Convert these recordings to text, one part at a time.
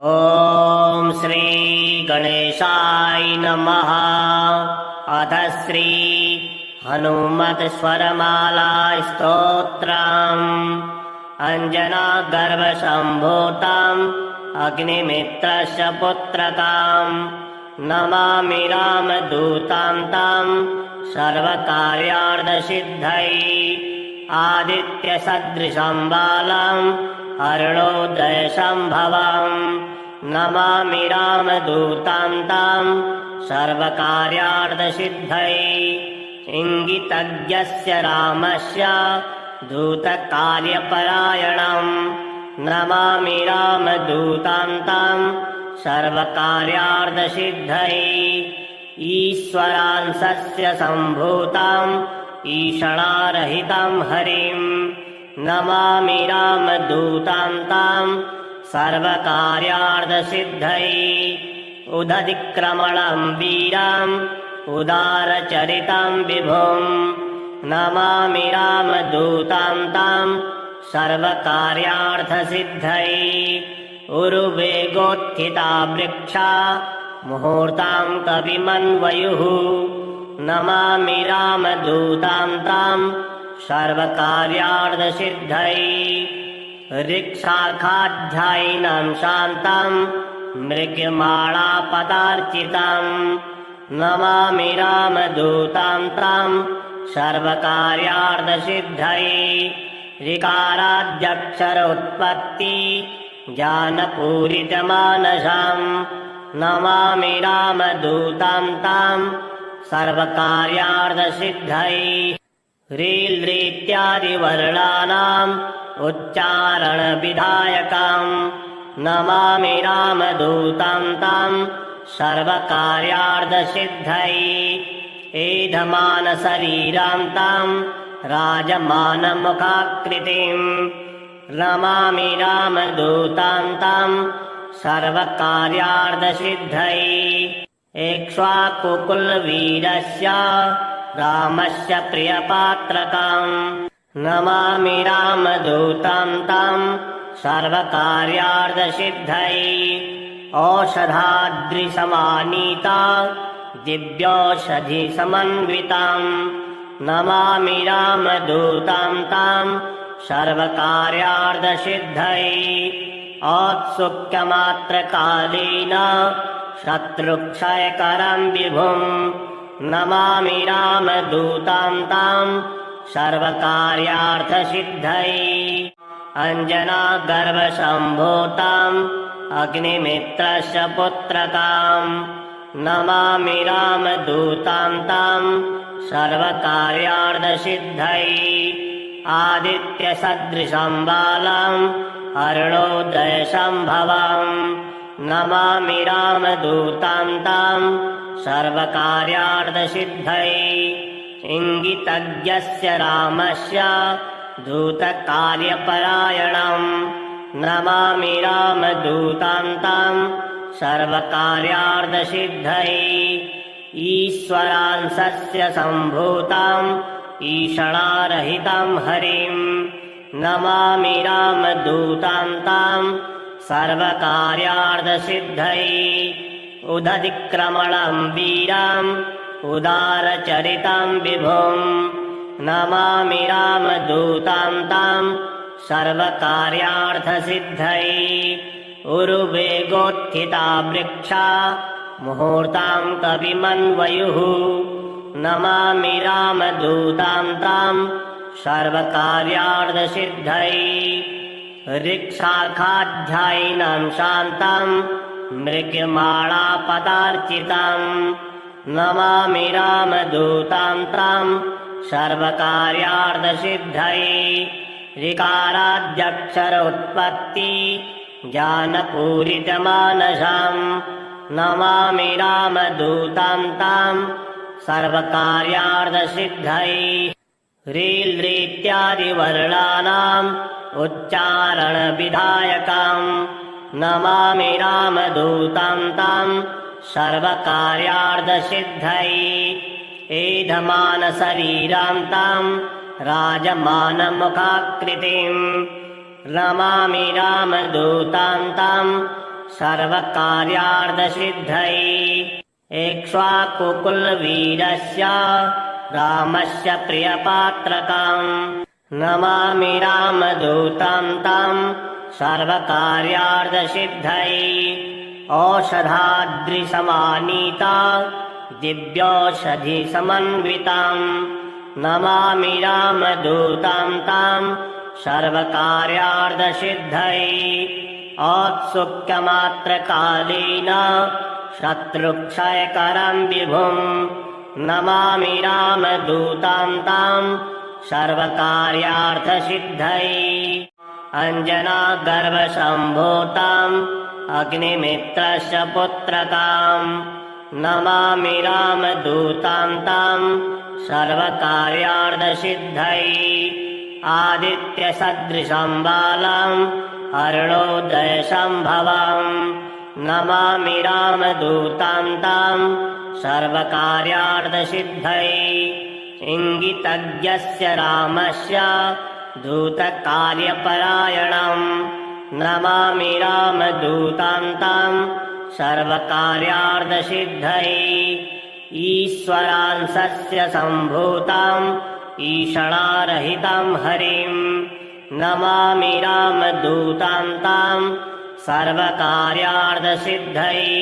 ॐ श्री गणेशाय नमः। अथ श्री हनुमत्स्वरमाला स्तोत्रम्। अञ्जनागर्भसम्भूताम् अग्निमित्रस्य पुत्रकाम् नमामि रामदूतां तां सर्वकार्यार्थसिद्धये। आदित्यसदृशं बालम् अरुणोदयसम्भवम् नमामि रामदूतां तां सर्वकार्यार्थसिद्धये। इंगितज्ञस्य रामस्य दूतकार्यपरायणम् नमामि रामदूतां तां सर्वकार्यार्थसिद्धये। ईश्वरांशस्य सम्भूताम् ईषणारहितं हरिं नमामि रामदूतां तां सर्वकार्यार्थसिद्धये। उदतिक्रमणं वीरम् उदारचरितं विभुं नमामि रामदूतां तां सर्वकार्यार्थसिद्धये। उरुवेगोत्थिता वृक्षा मुहूर्तां कविमन्वयुः नमामि रामदूतां तां सर्वकार्यार्थसिद्धये। ऋक्शाखाध्यायिनं शान्तं मृगमालापदार्चितं नमामि रामदूतां तां सर्वकार्यार्थसिद्धये। ऋकाराद्यक्षरोत्पत्ति ज्ञानपूरितमानसं नमामि रामदूतां तां सर्वकार्यार्थसिद्धये। ह्रील्रीत्यादिवर्णानाम् उच्चारणविधायकम् नमामि रामदूतां तां सर्वकार्यार्थसिद्धये। एधमानशरीरां तां राजमानमुखाकृतिं नमामि रामदूतां तां सर्वकार्यार्थसिद्धये। एक्ष्वाकुकुलवीरस्य रामस्य प्रियपात्रकं नमामि रामदूतां तां सर्वकार्यार्थसिद्धये। औषधाद्रिसमानीता दिव्यौषधिसमन्वितं नमामि रामदूतां तां सर्वकार्यार्थसिद्धये। औत्सुक्यमात्रकालेन शत्रुक्षयकरं विभुं नमामि रामदूतां तां सर्वकार्यार्थसिद्धये। अञ्जनागर्भसम्भूताम् अग्निमित्रस्य पुत्रकाम् नमामि रामदूतां तां सर्वकार्यार्थसिद्धये। आदित्यसदृशं बालम् अरुणोदयसम्भवम् नमामि रामदूतां तां सर्वकार्यार्थसिद्धये। इंगितज्ञस्य रामस्य दूतकार्यपरायणम् नमामि रामदूतां तां सर्वकार्यार्थसिद्धये। ईश्वरांशस्य सम्भूताम् ईषणारहितं हरिं नमामि रामदूतां तां सर्वकार्यार्थसिद्धये। उदतिक्रमणं वीरम् उदारचरितं विभुं नमामि रामदूतां तां सर्वकार्यार्थसिद्धये। उरुवेगोत्थिता वृक्षा मुहूर्तां कविमन्वयुः नमामि रामदूतां तां सर्वकार्यार्थसिद्धये। ऋक्शाखाध्यायिनं शान्तं मृगमालापदार्चितं नमामि रामदूतां तां सर्वकार्यार्थसिद्धये। ऋकाराद्यक्षरोत्पत्ति ज्ञानपूरितमानसं नमामि रामदूतां तां सर्वकार्यार्थसिद्धये। ह्रील्रीत्यादिवर्णानाम् उच्चारणविधायकम् नमामि रामदूतां तां सर्वकार्यार्थसिद्धये। एधमानशरीरां तां राजमानमुखाकृतिं नमामि रामदूतां तां सर्वकार्यार्थसिद्धये इक्ष्वाकुकुलवीरस्य रामस्य प्रियपात्रकम् नमामि रामदूतं तं सर्वकार्यार्थसिद्धये औषधाद्रिसमानीता दिव्यौषधिसमन्वितम् नमामि रामदूतं तं सर्वकार्यार्थसिद्धये औत्सुक्यमात्रकालेन शत्रुक्षयकरं विभुम् नमामि रामदूतं तं सर्वकार्यार्थसिद्धये अञ्जनागर्भसम्भूतम् अग्निमित्रस्य पुत्रकाम् नमामि रामदूतं तं सर्वकार्यार्थसिद्धये आदित्यसदृशं बालम् अरुणोदयसम्भवम् नमामि रामदूतं तं सर्वकार्यार्थसिद्धये इङ्गितज्ञस्य रामस्य दूतकार्यपरायणम् नमामि रामदूतं तं सर्वकार्यार्थसिद्धये ईश्वरांशस्य सम्भूतम् ईषणारहितं हरिम् नमामि रामदूतं तं सर्वकार्यार्थसिद्धये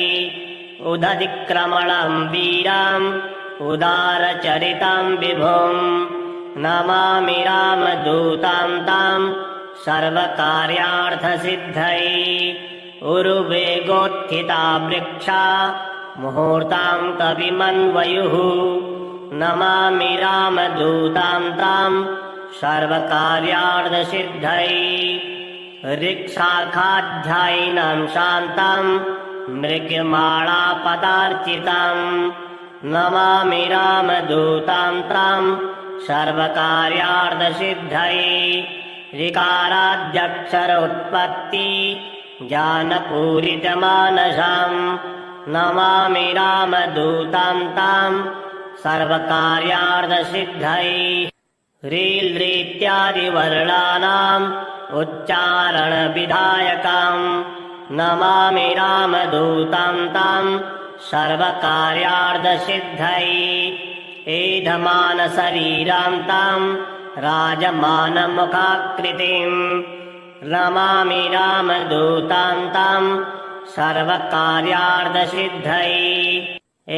उदतिक्रमणं वीरम् उदारचरितं विभुम् नमामि रामदूतं तं सर्वकार्यार्थसिद्धये उरुवेगोत्थिता वृक्षा मुहूर्तं कविमन्वयुः नमामि रामदूतं तं सर्वकार्यार्थसिद्धये ऋक्शाखाध्यायिनं शान्तं मृगमालापदार्चितम् नमामि रामदूतं तं सर्वकार्यार्थसिद्धये ऋकाराद्यक्षरोत्पत्ति ज्ञानपूरितमानसम् नमामि रामदूतं तं सर्वकार्यार्थसिद्धये ह्रील्रीत्यादिवर्णानाम् उच्चारणविधायकम् नमामि रामदूतं तं सर्वकार्यार्थसिद्धये एधमानशरीरं तं राजमानमुखाकृतिम् नमामि रामदूतं तं सर्वकार्यार्थसिद्धये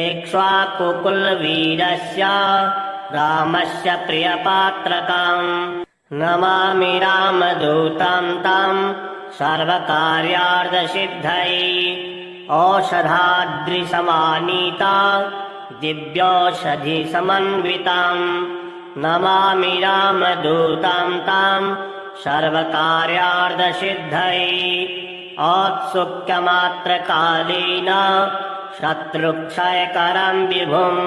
इक्ष्वाकुकुलवीरस्य रामस्य प्रियपात्रकम् नमामि रामदूतं तं सर्वकार्यार्थसिद्धये औषधाद्रिसमानीता दिव्यौषधिसमन्वितम् नमामि रामदूतं तं सर्वकार्यार्थसिद्धये औत्सुक्यमात्रकालेन शत्रुक्षयकरं विभुम्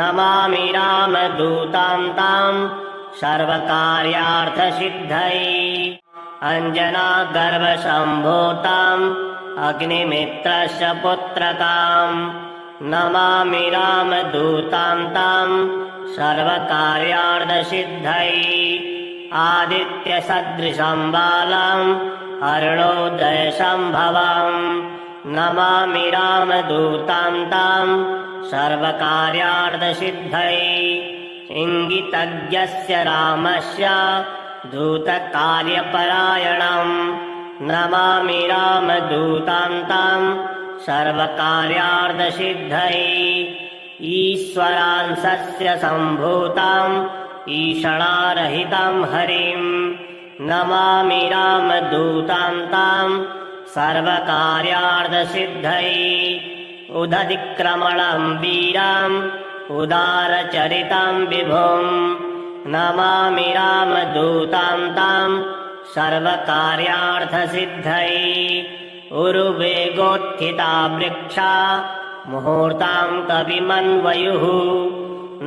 नमामि रामदूतं तं सर्वकार्यार्थसिद्धये अञ्जनागर्भसम्भूतम् अग्निमित्रस्य पुत्रकाम् नमामि रामदूतं तं सर्वकार्यार्थसिद्धये आदित्यसदृशं बालम् अरुणोदयसम्भवम् नमामि रामदूतं तं सर्वकार्यार्थसिद्धये इङ्गितज्ञस्य रामस्य दूतकार्यपरायणम् नमामि रामदूतं तं सर्वकार्यार्थसिद्धये ईश्वरांशस्य सम्भूतम् ईषणारहितं हरिम् नमामि रामदूतं तं सर्वकार्यार्थसिद्धये उदतिक्रमणं वीरम् उदारचरितं विभुम् नमामि रामदूतं तं सर्वकार्यार्थसिद्धये उरुवेगोत्थिता वृक्षा मुहूर्तं कविमन्वयुः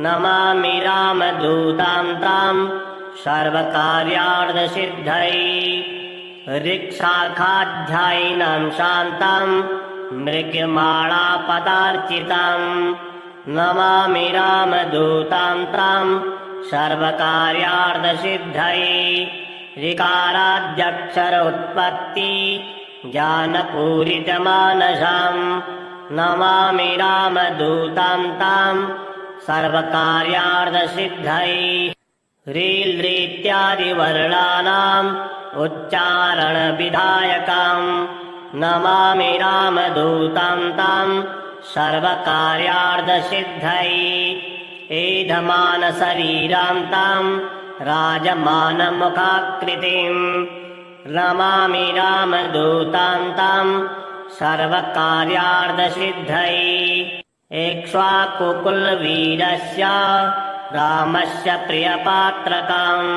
नमामि रामदूतं तं सर्वकार्यार्थसिद्धये ऋक्शाखाध्यायिनं शान्तं मृगमालापदार्चितम् नमामि रामदूतं तं सर्वकार्यार्थसिद्धये ऋकाराद्यक्षरोत्पत्ति ज्ञानपूरितमानसाम् नमामि रामदूतां तां सर्वकार्यार्थसिद्धये ह्रील्रीत्यादिवर्णानाम् उच्चारणविधायकाम् नमामि रामदूतां तां सर्वकार्यार्थसिद्धये एधमानशरीरां तां राजमानमुखाकृतिम् नमामि रामदूतां तां सर्वकार्यार्थसिद्धये एक्ष्वाकुकुलवीरस्य रामस्य प्रियपात्रकाम्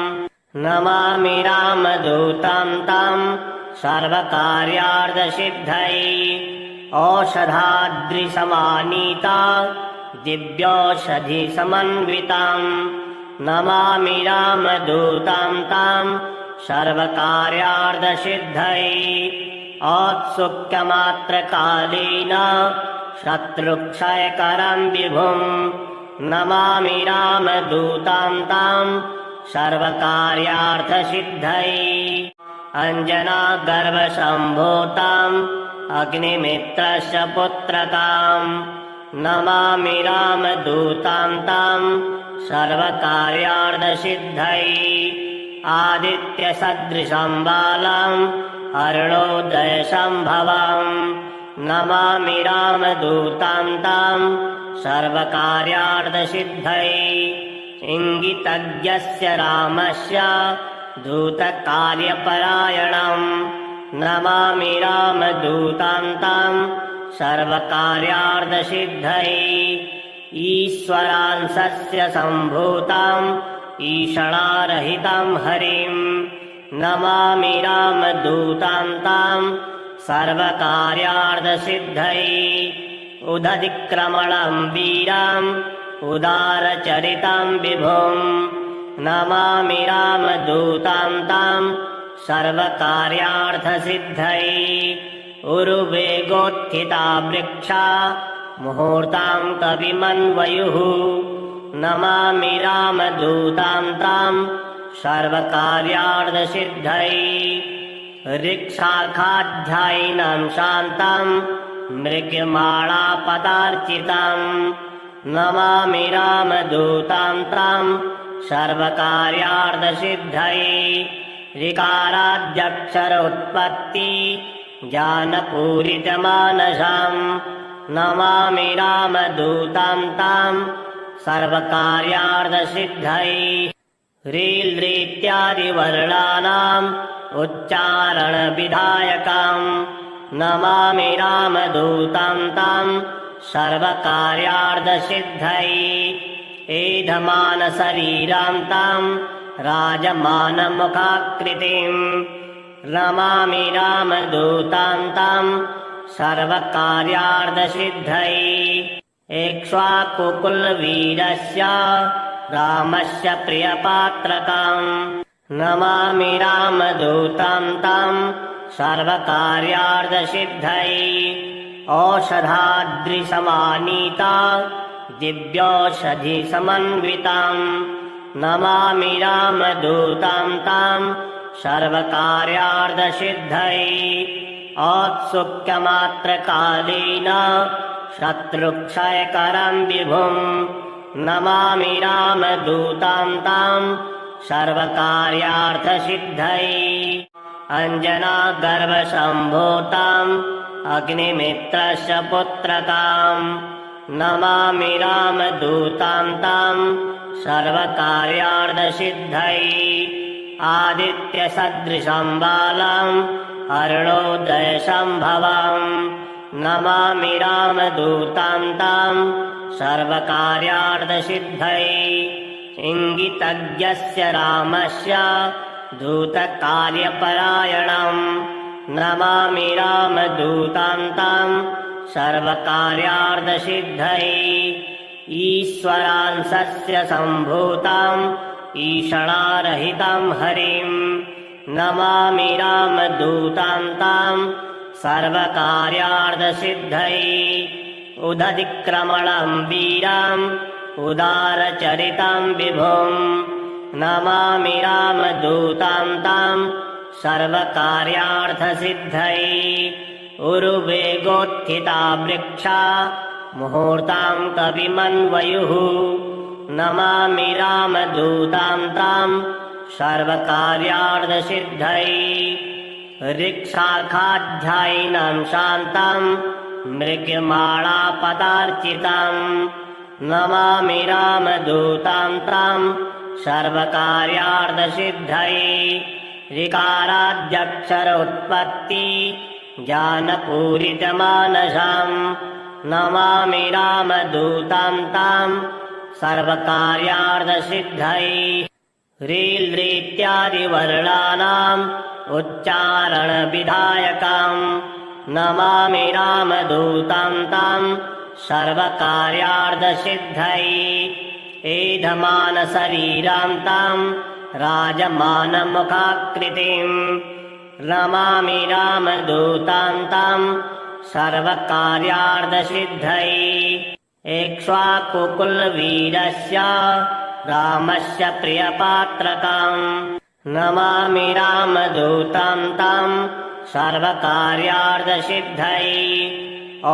नमामि रामदूतां तां सर्वकार्यार्थसिद्धये औषधाद्रिसमानीता दिव्यौषधिसमन्विताम् नमामि रामदूतां तां सर्वकार्यार्थसिद्धये औत्सुक्यमात्रकालेन शत्रुक्षयकरं विभुम् नमामि रामदूतां तां सर्वकार्यार्थसिद्धये अञ्जनागर्भसम्भूताम् अग्निमित्रस्य पुत्रकाम् नमामि रामदूतां तां सर्वकार्यार्थसिद्धये आदित्यसदृशं बालाम् अरुणोदयसम्भवाम् नमामि रामदूतां तां सर्वकार्यार्थसिद्धये इङ्गितज्ञस्य रामस्य दूतकार्यपरायणम् नमामि रामदूतां तां सर्वकार्यार्थसिद्धये ईश्वरांशस्य सम्भूताम् ईषणारहितं हरिम् नमामि रामदूतां तां सर्वकार्यार्थसिद्धये उदधिक्रमणं वीराम् उदारचरितं विभुम् नमामि रामदूतां तां सर्वकार्यार्थसिद्धये उरुवेगोत्थिता वृक्षा मुहूर्तां कविमन्वयुः नमामि रामदूतां तां सर्वकार्यार्थसिद्धये ऋक्शाखाध्यायिनं शान्तं मृगमालापदार्चितम् नमामि रामदूतां तां सर्वकार्यार्थसिद्धये ऋकाराद्यक्षरोत्पत्ति ज्ञानपूरितमानसाम् नमामि रामदूतां तां सर्वकार्यार्थसिद्धये ह्रील्रीत्यादिवर्णानाम् उच्चारणविधायकाम् नमामि रामदूतां तां सर्वकार्यार्थसिद्धये एधमानशरीरां तां राजमानमुखाकृतिम् नमामि रामदूतां तां सर्वकार्यार्थसिद्धये एक्ष्वाकुकुलवीरस्य रामस्य प्रियपात्रकाम् नमामि रामदूतां तां सर्वकार्यार्थसिद्धये औषधाद्रिसमानीता दिव्यौषधिसमन्विताम् नमामि रामदूतां तां सर्वकार्यार्थसिद्धये औत्सुक्यमात्रकालेन शत्रुक्षयकरं विभुम् नमामि रामदूतां तां सर्वकार्यार्थसिद्धये अञ्जनागर्भसम्भूताम् अग्निमित्रस्य पुत्रकाम् नमामि रामदूतां तां सर्वकार्यार्थसिद्धये आदित्यसदृशं बालाम् अरुणोदयसम्भवाम् नमामि रामदूतां तां सर्वकार्यार्थसिद्धये इङ्गितज्ञस्य रामस्य दूतकार्यपरायणम् नमामि रामदूतां तां सर्वकार्यार्थसिद्धये ईश्वरांशस्य सम्भूताम् ईषणारहितं हरिम् नमामि रामदूतां तां सर्वकार्यार्थसिद्धये उदधिक्रमणं वीराम् उदारचरितं विभुम् नमामि रामदूतां तां सर्वकार्यार्थसिद्धये उरुवेगोत्थिता वृक्षा मुहूर्तां कविमन्वयुः नमामि रामदूतां तां सर्वकार्यार्थसिद्धये ऋक्शाखाध्यायिनां शान्तां मृगमालापदार्चितां नमामि रामदूतां तां सर्वकार्यार्थसिद्धये ऋकाराद्यक्षरोत्पत्ति ज्ञानपूरितमानसां नमामि रामदूतां तां सर्वकार्यार्थसिद्धये ह्रील्रीत्यादिवर्णानाम् उच्चारणविधायकां नमामि रामदूतां तां सर्वकार्यार्थसिद्धये एधमानशरीरां तां राजमानमुखाकृतिं नमामि रामदूतां तां सर्वकार्यार्थसिद्धये एक्ष्वाकुकुलवीरस्य रामस्य प्रियपात्रकां नमामि रामदूतां तां सर्वकार्यार्थसिद्धये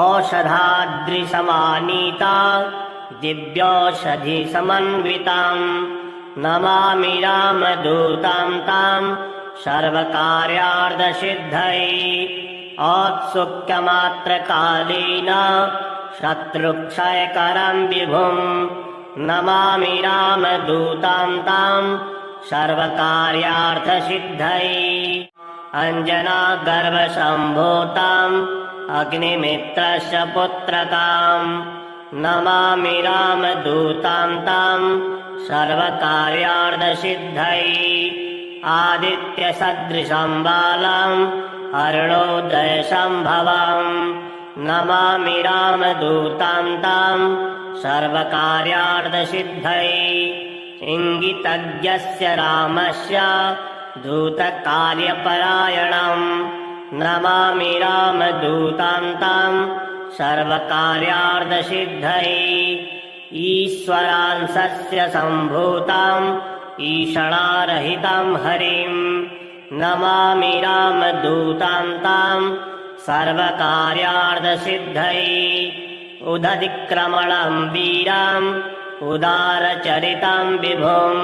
औषधाद्रिसमानीता दिव्यौषधिसमन्वितां नमामि रामदूतां तां सर्वकार्यार्थसिद्धये औत्सुक्यमात्रकालेन शत्रुक्षयकरं विभुं नमामि रामदूतां तां सर्वकार्यार्थसिद्धये अञ्जनागर्भसम्भूताम् अग्निमित्रस्य पुत्रकां नमामि रामदूतां तां सर्वकार्यार्थसिद्धये आदित्यसदृशं बालां अरुणोदयसम्भवां नमामि रामदूतां तां सर्वकार्यार्थसिद्धये इङ्गितज्ञस्य रामस्य दूतकार्यपरायणं नमामि रामदूतां तां सर्वकार्यार्थसिद्धये ईश्वरांशस्य सम्भूताम् ईषणारहितं हरिं नमामि रामदूतां तां सर्वकार्यार्थसिद्धये उदतिक्रमणं वीराम् उदारचरितं विभुं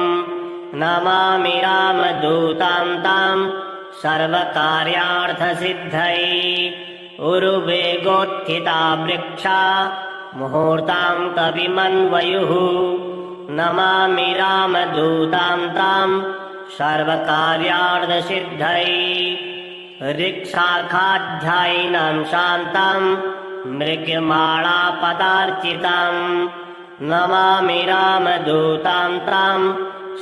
नमामि रामदूतां तां सर्वकार्यार्थसिद्धये उरुवेगोत्थिता वृक्षा मुहूर्तां कविमन्वयुः नमामि रामदूतां तां सर्वकार्यार्थसिद्धये ऋक्शाखाध्यायिनां शान्तां मृगमालापदार्चितां नमामि रामदूतां तां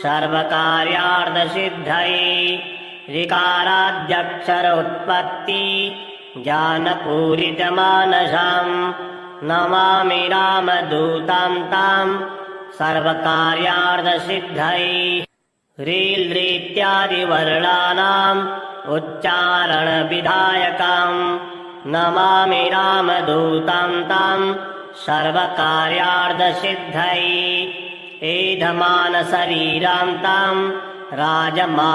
सर्वकार्यार्थसिद्धये ऋकाराद्यक्षरोत्पत्ति ज्ञानपूरितमानसां नमामि रामदूतां तां सर्वकार्यार्थसिद्धये ह्रील्रीत्यादिवर्णानाम् उच्चारणविधायकां नमामि रामदूतां तां सर्वकार्यार्थसिद्धये एधमानशरीरां तां राजमानमुखाकृतिं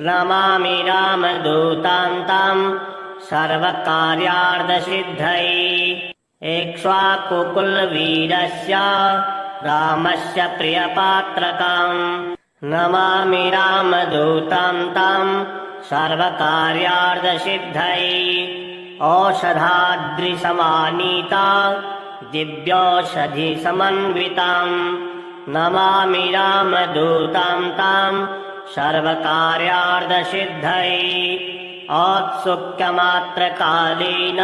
नमामि रामदूतां तां सर्वकार्यार्थसिद्धये एक्ष्वाकुकुलवीरस्य रामस्य प्रियपात्रकां नमामि रामदूतां तां सर्वकार्यार्थसिद्धये औषधाद्रिसमानीता दिव्यौषधिसमन्वितां नमामि रामदूतां तां सर्वकार्यार्थसिद्धये औत्सुक्यमात्रकालेन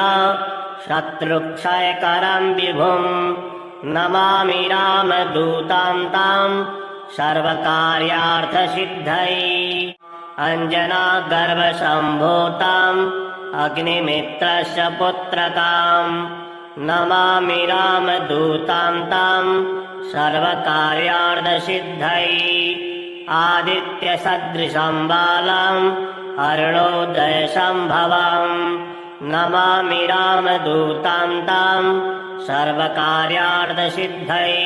शत्रुक्षयकरं विभुं नमामि रामदूतां तां सर्वकार्यार्थसिद्धये अञ्जनागर्भसम्भूताम् अग्निमित्रस्य पुत्रकां नमामि रामदूतां तां सर्वकार्यार्थसिद्धये आदित्यसदृशं बालाम् अरुणोदयसम्भवां नमामि रामदूतां तां सर्वकार्यार्थसिद्धये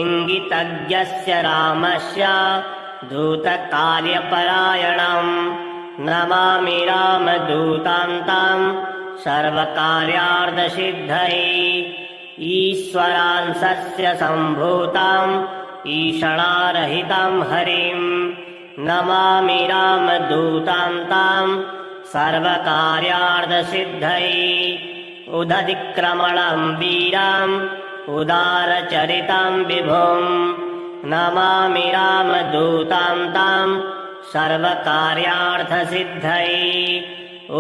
इङ्गितज्ञस्य रामस्य दूतकार्यपरायणम् नमामि रामदूतान्तां सर्वकार्यार्थसिद्धये ईश्वरांशस्य सम्भूताम् ईषणारहितं हरिम् नमामि रामदूतान्तां सर्वकार्यार्थसिद्धये उदतिक्रमणं वीराम् उदारचरितं विभुम् नमामि रामदूतान्तां सर्वकार्यार्थसिद्धये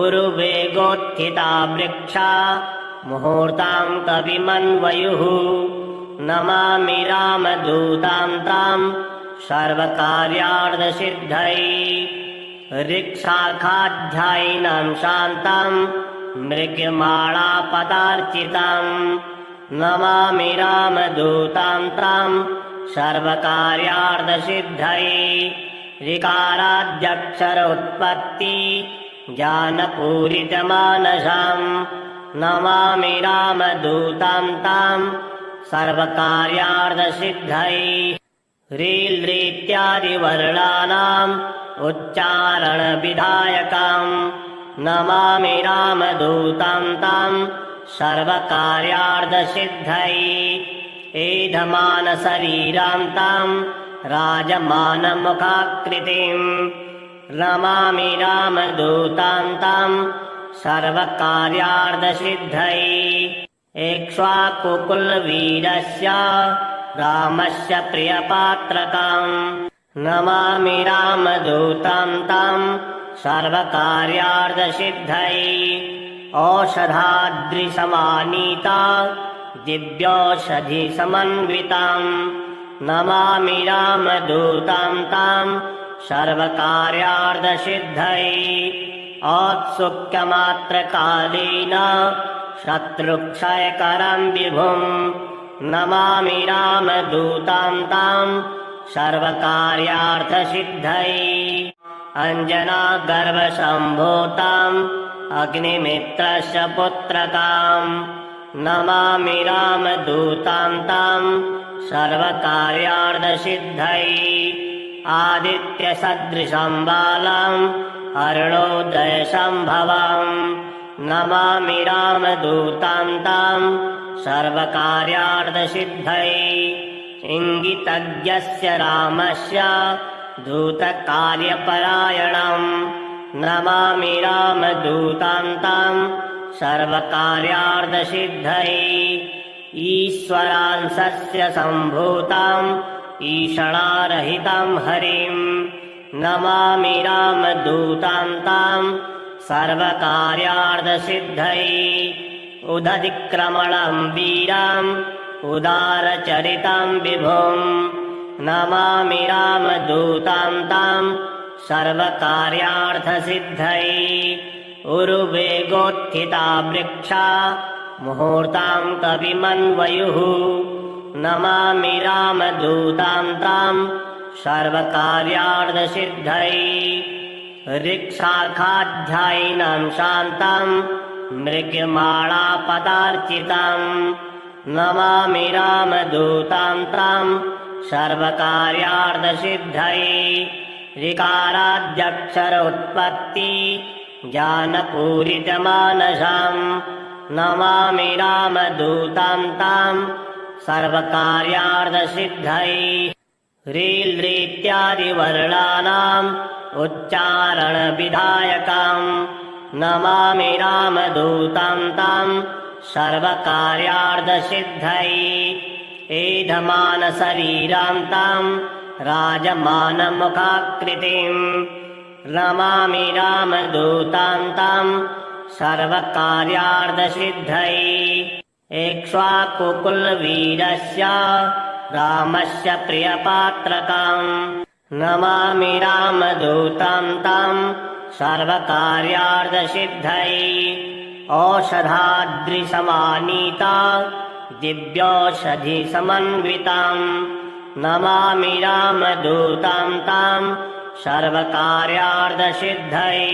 उरुवेगोत्थिता वृक्षा मुहूर्तां कविमन्वयुः नमामि रामदूतान्तां सर्वकार्यार्थसिद्धये ऋक्शाखाध्यायिनं शान्तं मृगमालापदार्चितं नमामि रामदूतान्तां सर्वकार्यार्थसिद्धये ऋकाराद्यक्षरोत्पत्ति ज्ञानपूरितमानसं नमामि रामदूतान्तां सर्वकार्यार्थसिद्धये ह्रील्रीत्यादिवर्णानाम् उच्चारणविधायकं नमामि रामदूतान्तां सर्वकार्यार्थसिद्धये एधमानशरीरान्तां राजमानमुखाकृतिं नमामि रामदूतान्तां सर्वकार्यार्थसिद्धये एक्ष्वाकुकुलवीरस्य रामस्य प्रियपात्रकं नमामि रामदूतान्तां सर्वकार्यार्थसिद्धये औषधाद्रिसमानीता दिव्यौषधिसमन्वितं नमामि रामदूतान्तां सर्वकार्यार्थसिद्धये औत्सुक्यमात्रकालेन शत्रुक्षयकरं विभुम् नमामि रामदूतान्तां सर्वकार्यार्थसिद्धये अञ्जनागर्भसम्भूताम् अग्निमित्रस्य पुत्रकां नमामि रामदूतान्तां सर्वकार्यार्थसिद्धये आदित्यसदृशं बालम् अरुणोदयसम्भवम् नमामि रामदूतान्तां सर्वकार्यार्थसिद्धये इङ्गितज्ञस्य रामस्य दूतकार्यपरायणम् नमामि रामदूतान्तां सर्वकार्यार्थसिद्धये ईश्वरांशस्य सम्भूताम् ईषणारहितं हरिम् नमामि रामदूतान्तां सर्वकार्यार्थसिद्धये उदतिक्रमणं वीराम् उदारचरितं विभुम् नमामि रामदूतान्तां सर्वकार्यार्थसिद्धये उरुवेगोत्थिता वृक्षा मुहूर्तां कविमन्वयुः नमामि रामदूतान्तां सर्वकार्यार्थसिद्धये ऋक्शाखाध्यायिनं शान्तं मृगमालापदार्चितं नमामि रामदूतान्तां सर्वकार्यार्थसिद्धये ऋकाराद्यक्षरोत्पत्ति ज्ञानपूरितमानसं नमामि रामदूतान्तां सर्वकार्यार्थसिद्धये ह्रील्रीत्यादिवर्णानाम् उच्चारणविधायकं नमामि रामदूतान्तां सर्वकार्यार्थसिद्धये एधमानशरीरान्तां राजमानमुखाकृतिं नमामि रामदूतान्तां सर्वकार्यार्थसिद्धये एक्ष्वाकुकुलवीरस्य रामस्य प्रियपात्रकं नमामि रामदूतान्तां सर्वकार्यार्थसिद्धये औषधाद्रिसमानीता दिव्यौषधिसमन्वितं नमामि रामदूतान्तां सर्वकार्यार्थसिद्धये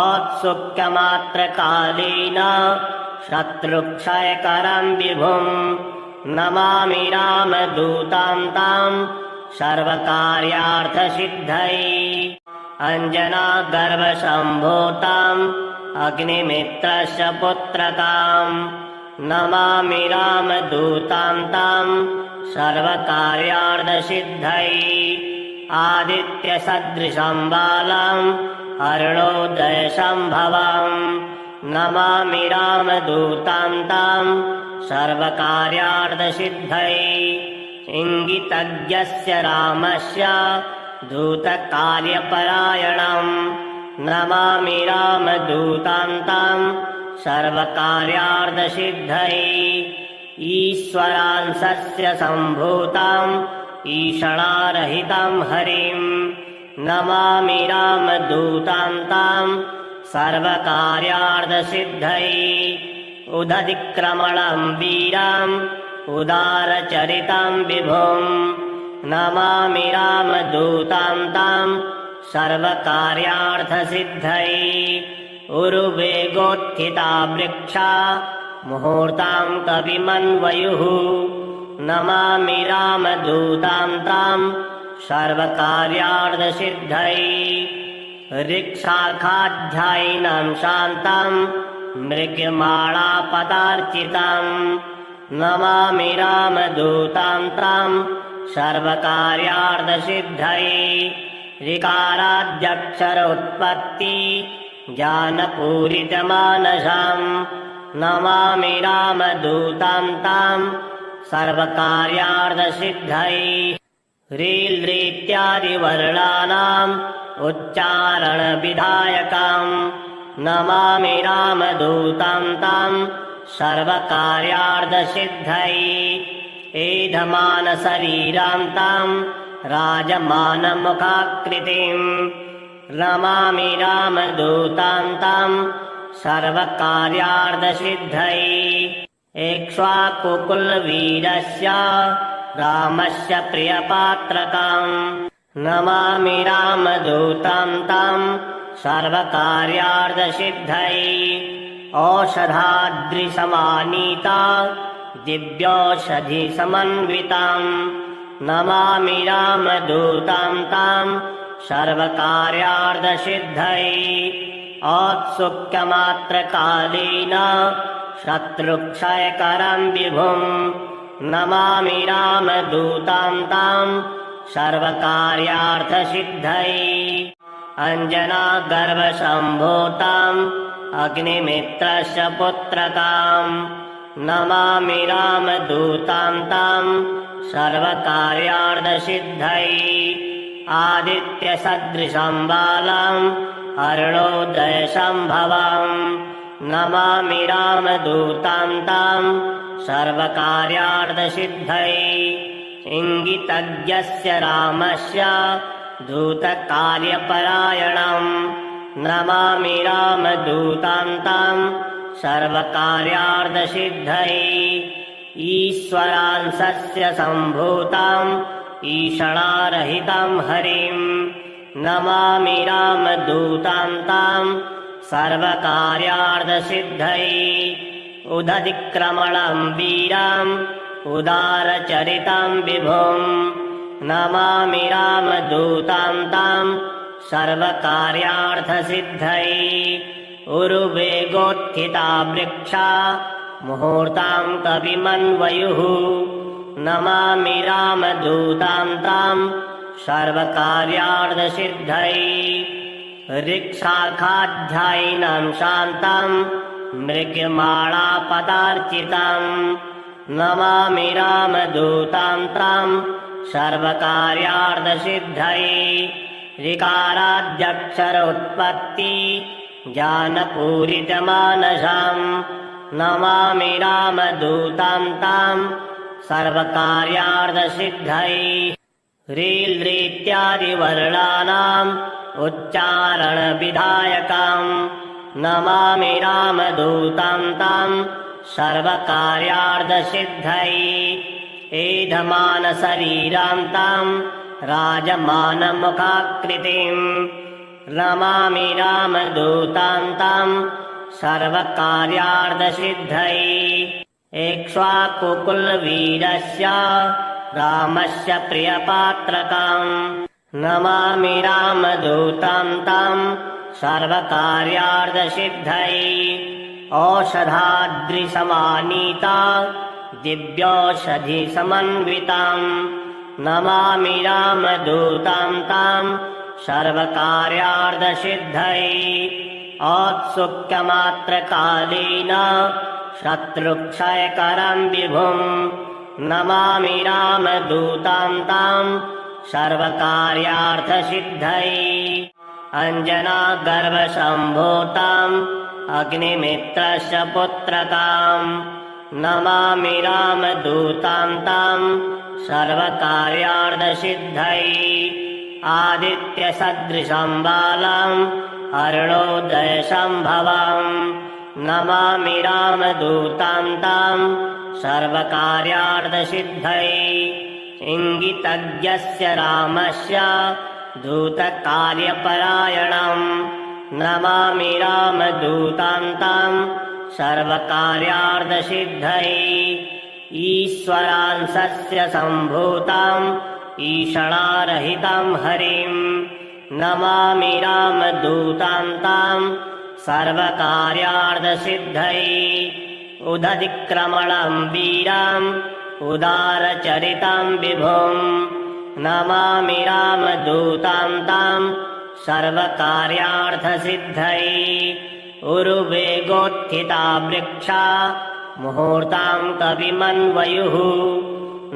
औत्सुक्यमात्रकालेन शत्रुक्षयकरं विभुम् नमामि रामदूतान्तां सर्वकार्यार्थसिद्धये अञ्जनागर्भसम्भूताम् अग्निमित्रस्य पुत्रकाम् नमामि रामदूतां ताम् सर्वकार्यार्थसिद्धये आदित्यसदृशं बालाम् अरुणोदयसम्भवाम् नमामि रामदूतां ताम् सर्वकार्यार्थसिद्धये इङ्गितज्ञस्य रामस्य दूतकार्यपरायणम् नमामि रामदूतां ताम् सर्वकार्यार्थसिद्धये ईश्वरांशस्य सम्भूताम् ईषणारहितं हरिम् नमामि रामदूतां ताम् सर्वकार्यार्थसिद्धये उदतिक्रमणं वीराम् उदारचरितं विभुम् नमामि रामदूतां ताम् सर्वकार्यार्थसिद्धये उरुवेगोत्थिता वृक्षा मुहूर्तां कविमन्वयुः नमामि रामदूतां ताम् सर्वकार्यार्थसिद्धये ऋक्शाखाध्यायिनं शान्तं मृगमालापदार्चितम् नमामि रामदूतां ताम् सर्वकार्यार्थसिद्धये ऋकाराद्यक्षरोत्पत्ति ज्ञानपूरितमानसम् नमामि रामदूतां ताम् सर्वकार्यार्थसिद्धये ह्रील्रीत्यादिवर्णानाम् उच्चारणविधायकम् नमामि रामदूतां ताम् सर्वकार्यार्थसिद्धये एधमानशरीरां ताम् राजमानमुखाकृतिम् नमामि रामदूतां ताम् सर्वकार्यार्थसिद्धये एक्ष्वाकुकुलवीरस्य रामस्य प्रियपात्रकम् नमामि रामदूतां ताम् सर्वकार्यार्थसिद्धये औषधाद्रिसमानीता दिव्यौषधिसमन्विताम् नमामि रामदूतां ताम् सर्वकार्यार्थसिद्धये औत्सुक्यमात्रकालेन शत्रुक्षयकरं विभुम् नमामि रामदूतां ताम् सर्वकार्यार्थसिद्धये अञ्जनागर्भसम्भूताम् अग्निमित्रस्य पुत्रकाम् नमामि रामदूतां ताम् सर्वकार्यार्थसिद्धये आदित्यसदृशं बालाम् अरुणोदयसम्भवाम् नमामि रामदूतां ताम् सर्वकार्यार्थसिद्धये इङ्गितज्ञस्य रामस्य दूतकार्यपरायणम् नमामि रामदूतां ताम् सर्वकार्यार्थसिद्धये ईश्वरांशस्य सम्भूताम् ईषणारहितं हरिम् नमामि रामदूतां ताम् सर्वकार्यार्थसिद्धये उदतिक्रमणं वीराम् उदारचरितं विभुम् नमामि रामदूतां ताम् सर्वकार्यार्थसिद्धये उरुवेगोत्थिता वृक्षा मुहूर्तां कविमन्वयुः नमामि रामदूतां ताम् सर्वकार्यार्थसिद्धये ऋक्शाखाध्यायिनं शान्तं मृगमालापदार्चितम् नमामि रामदूतां ताम् सर्वकार्यार्थसिद्धये ऋकाराद्यक्षरोत्पत्ति ज्ञानपूरितमानसम् नमामि रामदूतां ताम् सर्वकार्यार्थसिद्धये ह्रील्रीत्यादिवर्णानाम् उच्चारणविधायकम् नमामि रामदूतां ताम् सर्वकार्यार्थसिद्धये एधमानशरीरां ताम् राजमानमुखाकृतिम् नमामि रामदूतां ताम् सर्वकार्यार्थसिद्धये एक्ष्वाकुकुलवीरस्य रामस्य प्रियपात्रकाम् नमामि रामदूतं तं सर्वकार्यार्थसिद्धये औषधाद्रिसमानीता दिव्यौषधिसमन्विताम् नमामि रामदूतं तं सर्वकार्यार्थसिद्धये औत्सुक्यमात्रकालेन शत्रुक्षयकरं विभुम् नमामि रामदूतं तं सर्वकार्यार्थसिद्धये अञ्जनागर्भसम्भूताम् अग्निमित्रस्य पुत्रकाम् नमामि रामदूतं तं सर्वकार्यार्थसिद्धये आदित्यसदृशं बालम् अरुणोदयसम्भवम् नमामि रामदूतं तं सर्वकार्यार्थसिद्धये इङ्गितज्ञस्य रामस्य दूतकार्यपरायणम् नमामि रामदूतं तं सर्वकार्यार्थसिद्धये ईश्वरांशस्य सम्भूतम् ईषणारहितं हरिं नमामि रामदूतं तं सर्वकार्यार्थसिद्धये उदतिक्रमणं वीरम् उदारचरितं विभुम् नमामि रामदूतं तं सर्वकार्यार्थसिद्धये उरुवेगोत्थिता वृक्षा मुहूर्तं कविमन्वयुः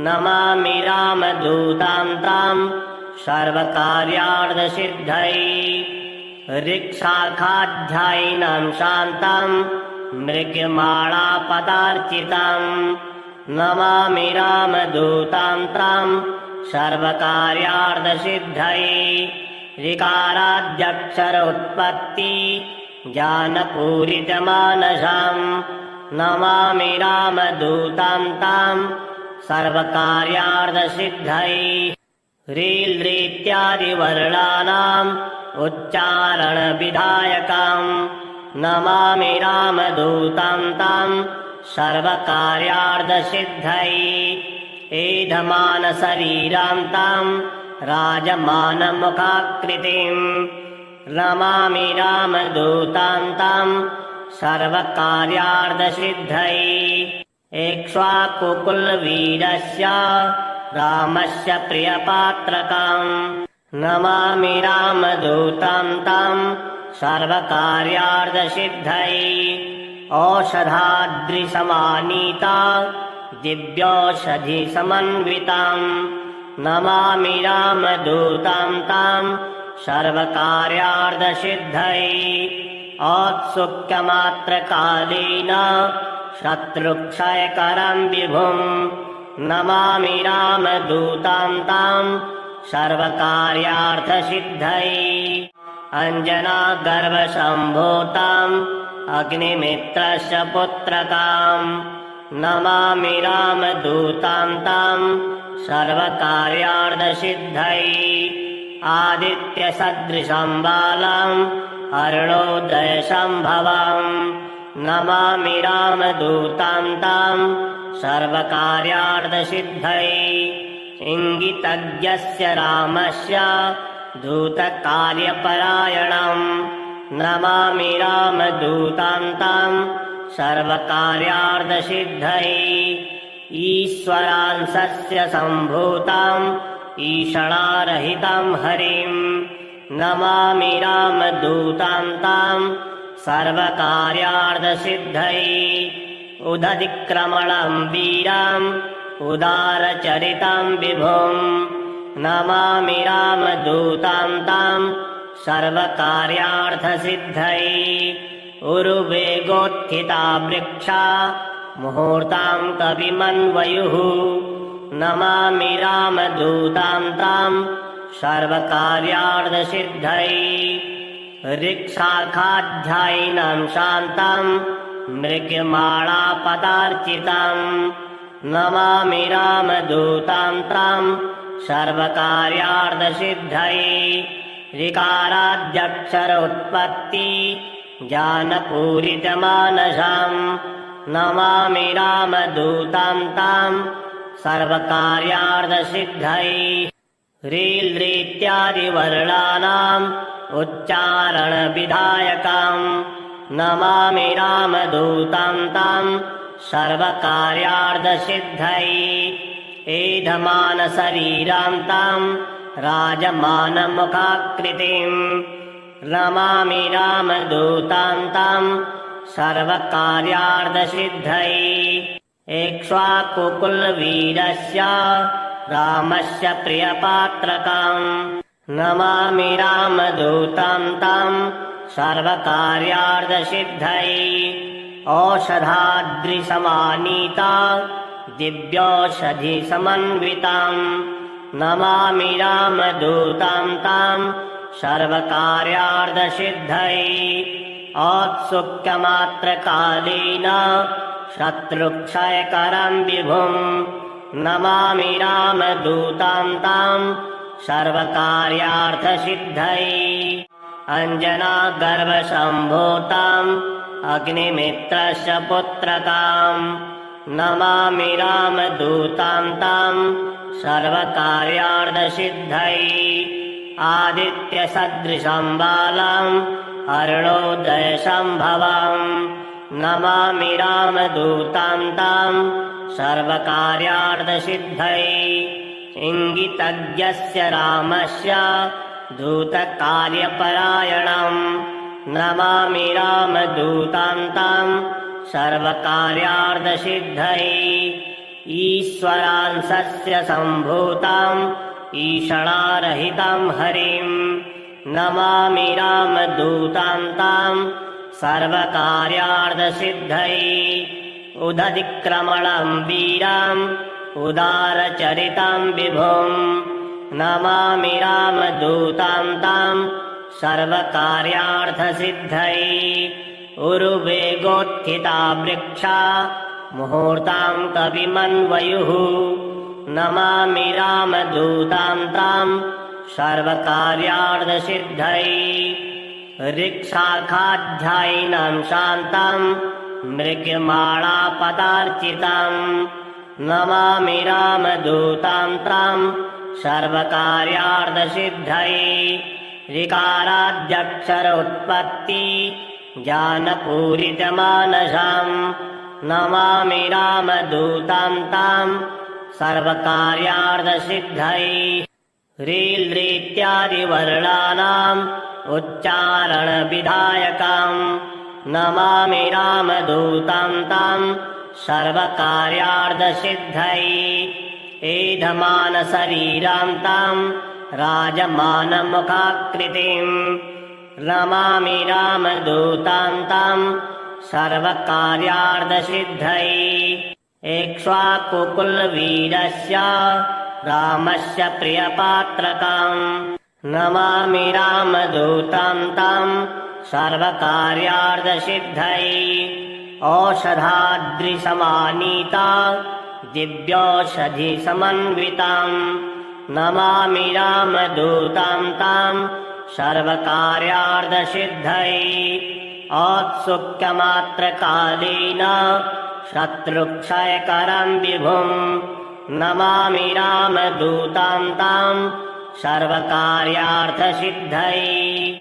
नमामि रामदूतं तं सर्वकार्यार्थसिद्धये ऋक्शाखाध्यायिनं शान्तं मृगमालापदार्चितम् नमामि रामदूतं तं सर्वकार्यार्थसिद्धये ऋकाराद्यक्षरोत्पत्ति ज्ञानपूरितमानसम् नमामि रामदूतं तं सर्वकार्यार्थसिद्धये ह्रील्रीत्यादिवर्णानाम् उच्चारणविधायकम् नमामि रामदूतं तं सर्वकार्यार्थसिद्धये एधमानशरीरं तं राजमानमुखाकृतिम् नमामि रामदूतं तं सर्वकार्यार्थसिद्धये एक्ष्वाकुकुलवीरस्य रामस्य प्रियपात्रकम् नमामि रामदूतं तं सर्वकार्यार्थसिद्धये औषधाद्रिसमानीता दिव्यौषधिसमन्विताम् नमामि रामदूतं तं सर्वकार्यार्थसिद्धये औत्सुक्यमात्रकालेन शत्रुक्षयकरं विभुम् नमामि रामदूतं तं सर्वकार्यार्थसिद्धये अञ्जनागर्भसम्भूताम् अग्निमित्रस्य पुत्रकाम् नमामि रामदूतं तं सर्वकार्यार्थसिद्धये आदित्यसदृशं बालम् अरुणोदयसम्भवम् नमामि रामदूतं तं सर्वकार्यार्थसिद्धये इङ्गितज्ञस्य रामस्य दूतकार्यपरायणम् नमामि रामदूतं तं सर्वकार्यार्थसिद्धये ईश्वरांशस्य सम्भूतम् ईषणारहितं हरिं नमामि रामदूतं तं सर्वकार्यार्थसिद्धये उदतिक्रमणं वीरम् उदारचरितं विभुम् नमामि रामदूतं तं सर्वकार्यार्थसिद्धये उरुवेगोत्थिता वृक्षा मुहूर्तं कविमन्वयुः नमामि रामदूतं तं सर्वकार्यार्थसिद्धये ऋक्शाखाध्यायिनं शान्तं मृगमालापदार्चितम् नमामि रामदूतं तं सर्वकार्यार्थसिद्धये ऋकाराद्यक्षरोत्पत्ति ज्ञानपूरितमानसम् नमामि रामदूतं तं सर्वकार्यार्थसिद्धये ह्रील्रीत्यादिवर्णानाम् उच्चारणविधायकाम् नमामि रामदूतां तां सर्वकार्यार्थसिद्धये एधमानशरीरां तां राजमानमुखाकृतिम् नमामि रामदूतां तां सर्वकार्यार्थसिद्धये एक्ष्वाकुकुलवीरस्य रामस्य प्रियपात्रकाम् नमामि रामदूतां तां सर्वकार्यार्थसिद्धये औषधाद्रिसमानीता दिव्यौषधिसमन्विताम् नमामि रामदूतां तां सर्वकार्यार्थसिद्धये औत्सुक्यमात्रकालेन शत्रुक्षयकरं विभुम् नमामि रामदूतां तां सर्वकार्यार्थसिद्धये अञ्जनागर्भसम्भूताम् अग्निमित्रस्य पुत्रकाम् नमामि रामदूतां तां सर्वकार्यार्थसिद्धये आदित्यसदृशं बालम् अरुणोदयसम्भवम् नमामि रामदूतां तां सर्वकार्यार्थसिद्धये इङ्गितज्ञस्य रामस्य दूतकार्यपरायणम् नमामि रामदूतां तां सर्वकार्यार्थसिद्धये ईश्वरांशस्य सम्भूताम् ईषणारहितं हरिम् नमामि रामदूतां तां सर्वकार्यार्थसिद्धये उदधिक्रमणं वीराम् उदारचरितं विभुम् नमामि रामदूतां तां सर्वकार्यार्थसिद्धये उरुवेगोत्थिता वृक्षा मुहूर्तां कविमन्वयुः नमामि रामदूतां तां सर्वकार्यार्थसिद्धये ऋक्शाखाध्यायिनं शान्तं मृगमालापदार्चितं नमामि रामदूतां तां सर्वकार्यार्थसिद्धये ऋकाराद्यक्षरोत्पत्ति ज्ञानपूरितमानसम् नमामि रामदूतां तां सर्वकार्यार्थसिद्धये ह्रील्रीत्यादिवर्णानाम् उच्चारणविधायकाम् नमामि रामदूतां तां सर्वकार्यार्थसिद्धये एधमानशरीरां तां राजमानमुखाकृतिम् नमामि रामदूतां तां सर्वकार्यार्थसिद्धये एक्ष्वाकुकुलवीरस्य रामस्य प्रियपात्रकाम् नमामि रामदूतां तां सर्वकार्यार्थसिद्धये औषधाद्रिसमानीता दिव्यौषधिसमन्विताम् नमामि रामदूतां तां सर्वकार्यार्थसिद्धये औत्सुक्यमात्रकालेन शत्रुक्षयकरं विभुम् नमामि रामदूतां तां सर्वकार्यार्थसिद्धये